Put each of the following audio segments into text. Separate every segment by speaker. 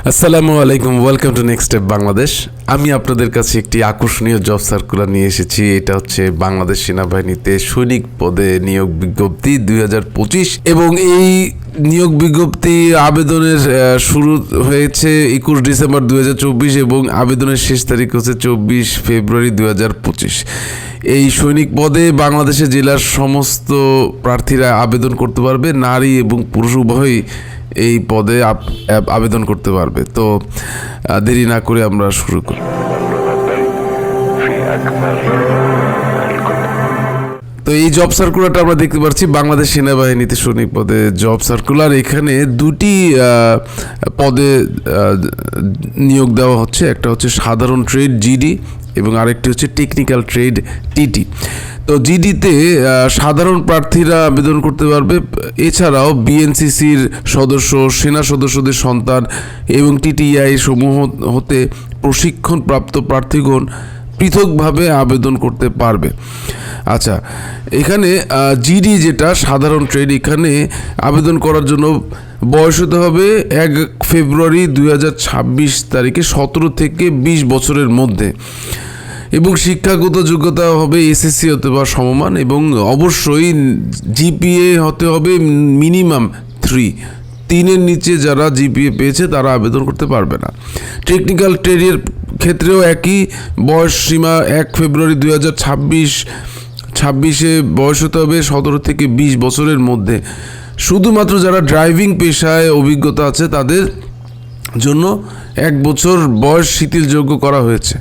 Speaker 1: আসসালামু আলাইকুম, welcome to next step Bangladesh. আমি আপনাদের কাছে একটি আকর্ষণীয় জব সার্কুলার নিয়ে এসেছি। এটা হচ্ছে বাংলাদেশ সেনাবাহিনীতে সৈনিক পদে নিয়োগ বিজ্ঞপ্তি 2025 এবং এই নিয়োগ বিজ্ঞপ্তি আবেদনের শুরু হয়েছে 21 ডিসেম্বর 2024 এবং আবেদনের শেষ তারিখ হচ্ছে 24 ফেব্রুয়ারি 2025। এই সৈনিক পদে বাংলাদেশের জেলার সমস্ত প্রার্থীরা আবেদন করতে পারবে, নারী এবং পুরুষ উভয়ই এই পদে আবেদন করতে পারবে। তো দেরি না করে আমরা শুরু করি। তো এই জব সার্কুলারটা আমরা দেখতে পাচ্ছি বাংলাদেশ সেনাবাহিনীতে সৈনিক পদে জব সার্কুলার। এখানে দুটি পদে নিয়োগ দেওয়া হচ্ছে, একটা হচ্ছে সাধারণ ট্রেড জিডি এবং আরেকটি হচ্ছে টেকনিক্যাল ট্রেড টিটি। তো জিডিতে সাধারণ প্রার্থীরা আবেদন করতে পারবে, এছাড়াও বিএনসিসির সদস্য, সেনা সদস্যদের সন্তান এবং টিটিআই সমূহ হতে প্রশিক্ষণপ্রাপ্ত প্রার্থীগণ পৃথকভাবে আবেদন করতে পারবে। আচ্ছা, এখানে জিডি যেটা সাধারণ ট্রেড, এখানে আবেদন করার জন্য বয়স হতে হবে 1 ফেব্রুয়ারি 2026 তারিখে 17 থেকে 20 বছরের মধ্যে এবং শিক্ষাগত যোগ্যতা হবে এসএসসি হতে বা সমমান এবং অবশ্যই জিপিএ হতে হবে মিনিমাম 3-এর নিচে যারা জিপিএ পেয়েছে তারা আবেদন করতে পারবে না। টেকনিক্যাল ট্রেডের ক্ষেত্রেও একই বয়স সীমা 1 ফেব্রুয়ারি 2026 বয়স হতে হবে 17 থেকে 20 বছরের মধ্যে। শুধুমাত্র যারা ড্রাইভিং পেশায় অভিজ্ঞতা আছে তাদের জন্য 1 বছর বয়স শিথিলযোগ্য করা হয়েছে।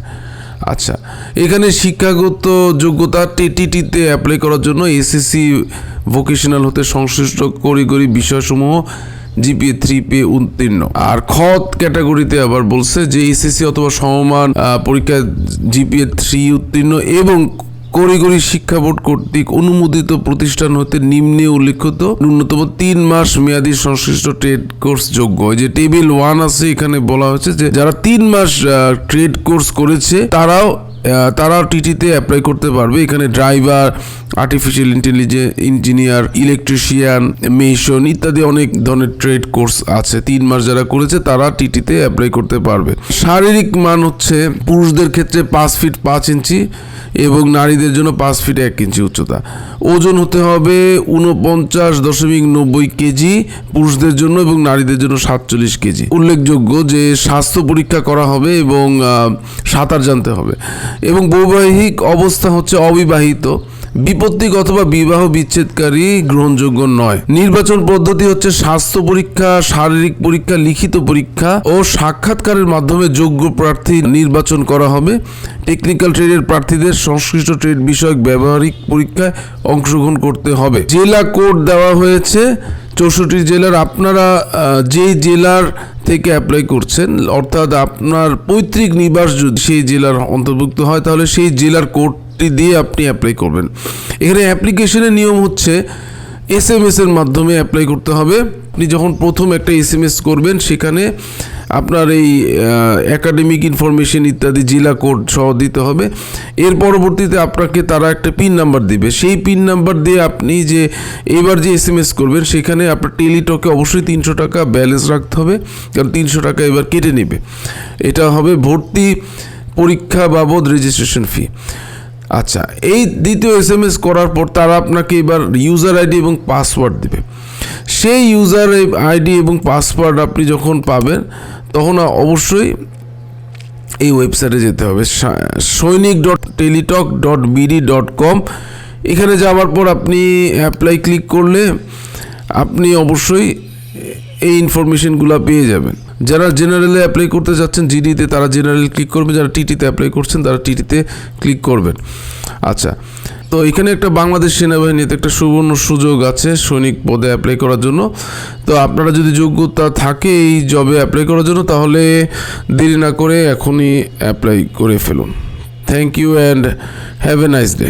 Speaker 1: আচ্ছা, এখানে শিক্ষাগত যোগ্যতা টিটিতে অ্যাপ্লাই করার জন্য এসএসসি ভোকেশনাল হতে সংশ্লিষ্ট কারিগরি বিষয়সমূহ জিপিএ 3 পেয়ে উত্তীর্ণ। আর খত ক্যাটাগরিতে আবার বলছে যে এসএসসি অথবা সমমান পরীক্ষায় জিপিএ 3 উত্তীর্ণ এবং কারিগরি শিক্ষা বোর্ড কর্তৃক অনুমোদিত প্রতিষ্ঠান হতে নিম্নে উল্লেখিত ন্যূনতম 3 মাস মেয়াদী সংশ্লিষ্ট ট্রেড কোর্স যোগ্য। যে টেবিল 1 আছে, এখানে বলা হয়েছে যে যারা 3 মাস ট্রেড কোর্স করেছে তারাও টিটিতে অ্যাপ্লাই করতে পারবে। এখানে driver, artificial intelligence engineer, electrician, mason ইত্যাদি অনেক ধরনের ট্রেড কোর্স আছে। 3 মাস যারা করেছে তারা টিটিতে অ্যাপ্লাই করতে পারবে। শারীরিক মান হচ্ছে পুরুষদের ক্ষেত্রে 5 ফিট 5 ইঞ্চি এবং নারীদের জন্য 5 ফিট 1 ইঞ্চি উচ্চতা। ওজন হতে হবে 49.90 কেজি পুরুষদের জন্য এবং নারীদের জন্য 47 কেজি। উল্লেখযোগ্য যে স্বাস্থ্য পরীক্ষা করা হবে এবং সাঁতার জানতে হবে এবং বৈবাহিক অবস্থা হচ্ছে অবিবাহিত, বিপত্তিক অথবা বিবাহ বিচ্ছেদকারী গ্রহণযোগ্য নয়। নির্বাচন পদ্ধতি হচ্ছে স্বাস্থ্য পরীক্ষা, শারীরিক পরীক্ষা, লিখিত পরীক্ষা ও সাক্ষাৎকারের মাধ্যমে যোগ্য প্রার্থী নির্বাচন করা হবে। টেকনিক্যাল ট্রেডের প্রার্থীদের সংশ্লিষ্ট ট্রেড বিষয়ক ব্যবহারিক পরীক্ষায় অংশগ্রহণ করতে হবে। জেলা কোড দেওয়া হয়েছে 64 জেলার। আপনারা যেই জেলার থেকে অ্যাপ্লাই করছেন, অর্থাৎ আপনার পৈতৃক নিবাস যদি সেই জেলার অন্তর্ভুক্ত হয় তাহলে সেই জেলার কোডটি দিয়ে আপনি অ্যাপ্লাই করবেন। এখানে অ্যাপ্লিকেশনের নিয়ম হচ্ছে SMS এর মাধ্যমে অ্যাপ্লাই করতে হবে। আপনি যখন প্রথম একটা SMS করবেন সেখানে আপনার এই একাডেমিক ইনফরমেশন ইত্যাদি জেলা কোড সহ দিতে হবে। এর পরবর্তীতে আপনাকে তারা একটা পিন নাম্বার দিবে। সেই পিন নাম্বার দিয়ে আপনি যে এবার যে SMS করবেন সেখানে আপনার টেলিটকে অবশ্যই 300 টাকা ব্যালেন্স রাখতে হবে, কারণ 300 টাকা এবার কেটে নেবে। এটা হবে ভর্তি পরীক্ষা বাবদ রেজিস্ট্রেশন ফি। আচ্ছা, এই দ্বিতীয় SMS করার পর তারা আপনাকে এবার ইউজার আইডি এবং পাসওয়ার্ড দেবে। সেই ইউজার আইডি এবং পাসওয়ার্ড আপনি যখন পাবেন তখন অবশ্যই এই ওয়েবসাইটে যেতে হবে sainik.teletalk.bd.com। এখানে যাওয়ার পর আপনি অ্যাপ্লাই ক্লিক করলে আপনি অবশ্যই এই ইনফরমেশনগুলো পেয়ে যাবেন। যারা জেনারেলে অ্যাপ্লাই করতে যাচ্ছেন জিডিতে তারা জেনারেল ক্লিক করবেন, যারা টিটিতে অ্যাপ্লাই করছেন তারা টিটিতে ক্লিক করবেন। আচ্ছা, তো এখানে একটা বাংলাদেশ সেনাবাহিনীতে একটা সুবর্ণ সুযোগ আছে সৈনিক পদে অ্যাপ্লাই করার জন্য। তো আপনারা যদি যোগ্যতা থাকে এই জবে অ্যাপ্লাই করার জন্য তাহলে দেরি না করে এখনই অ্যাপ্লাই করে ফেলুন। Thank you and have a nice day.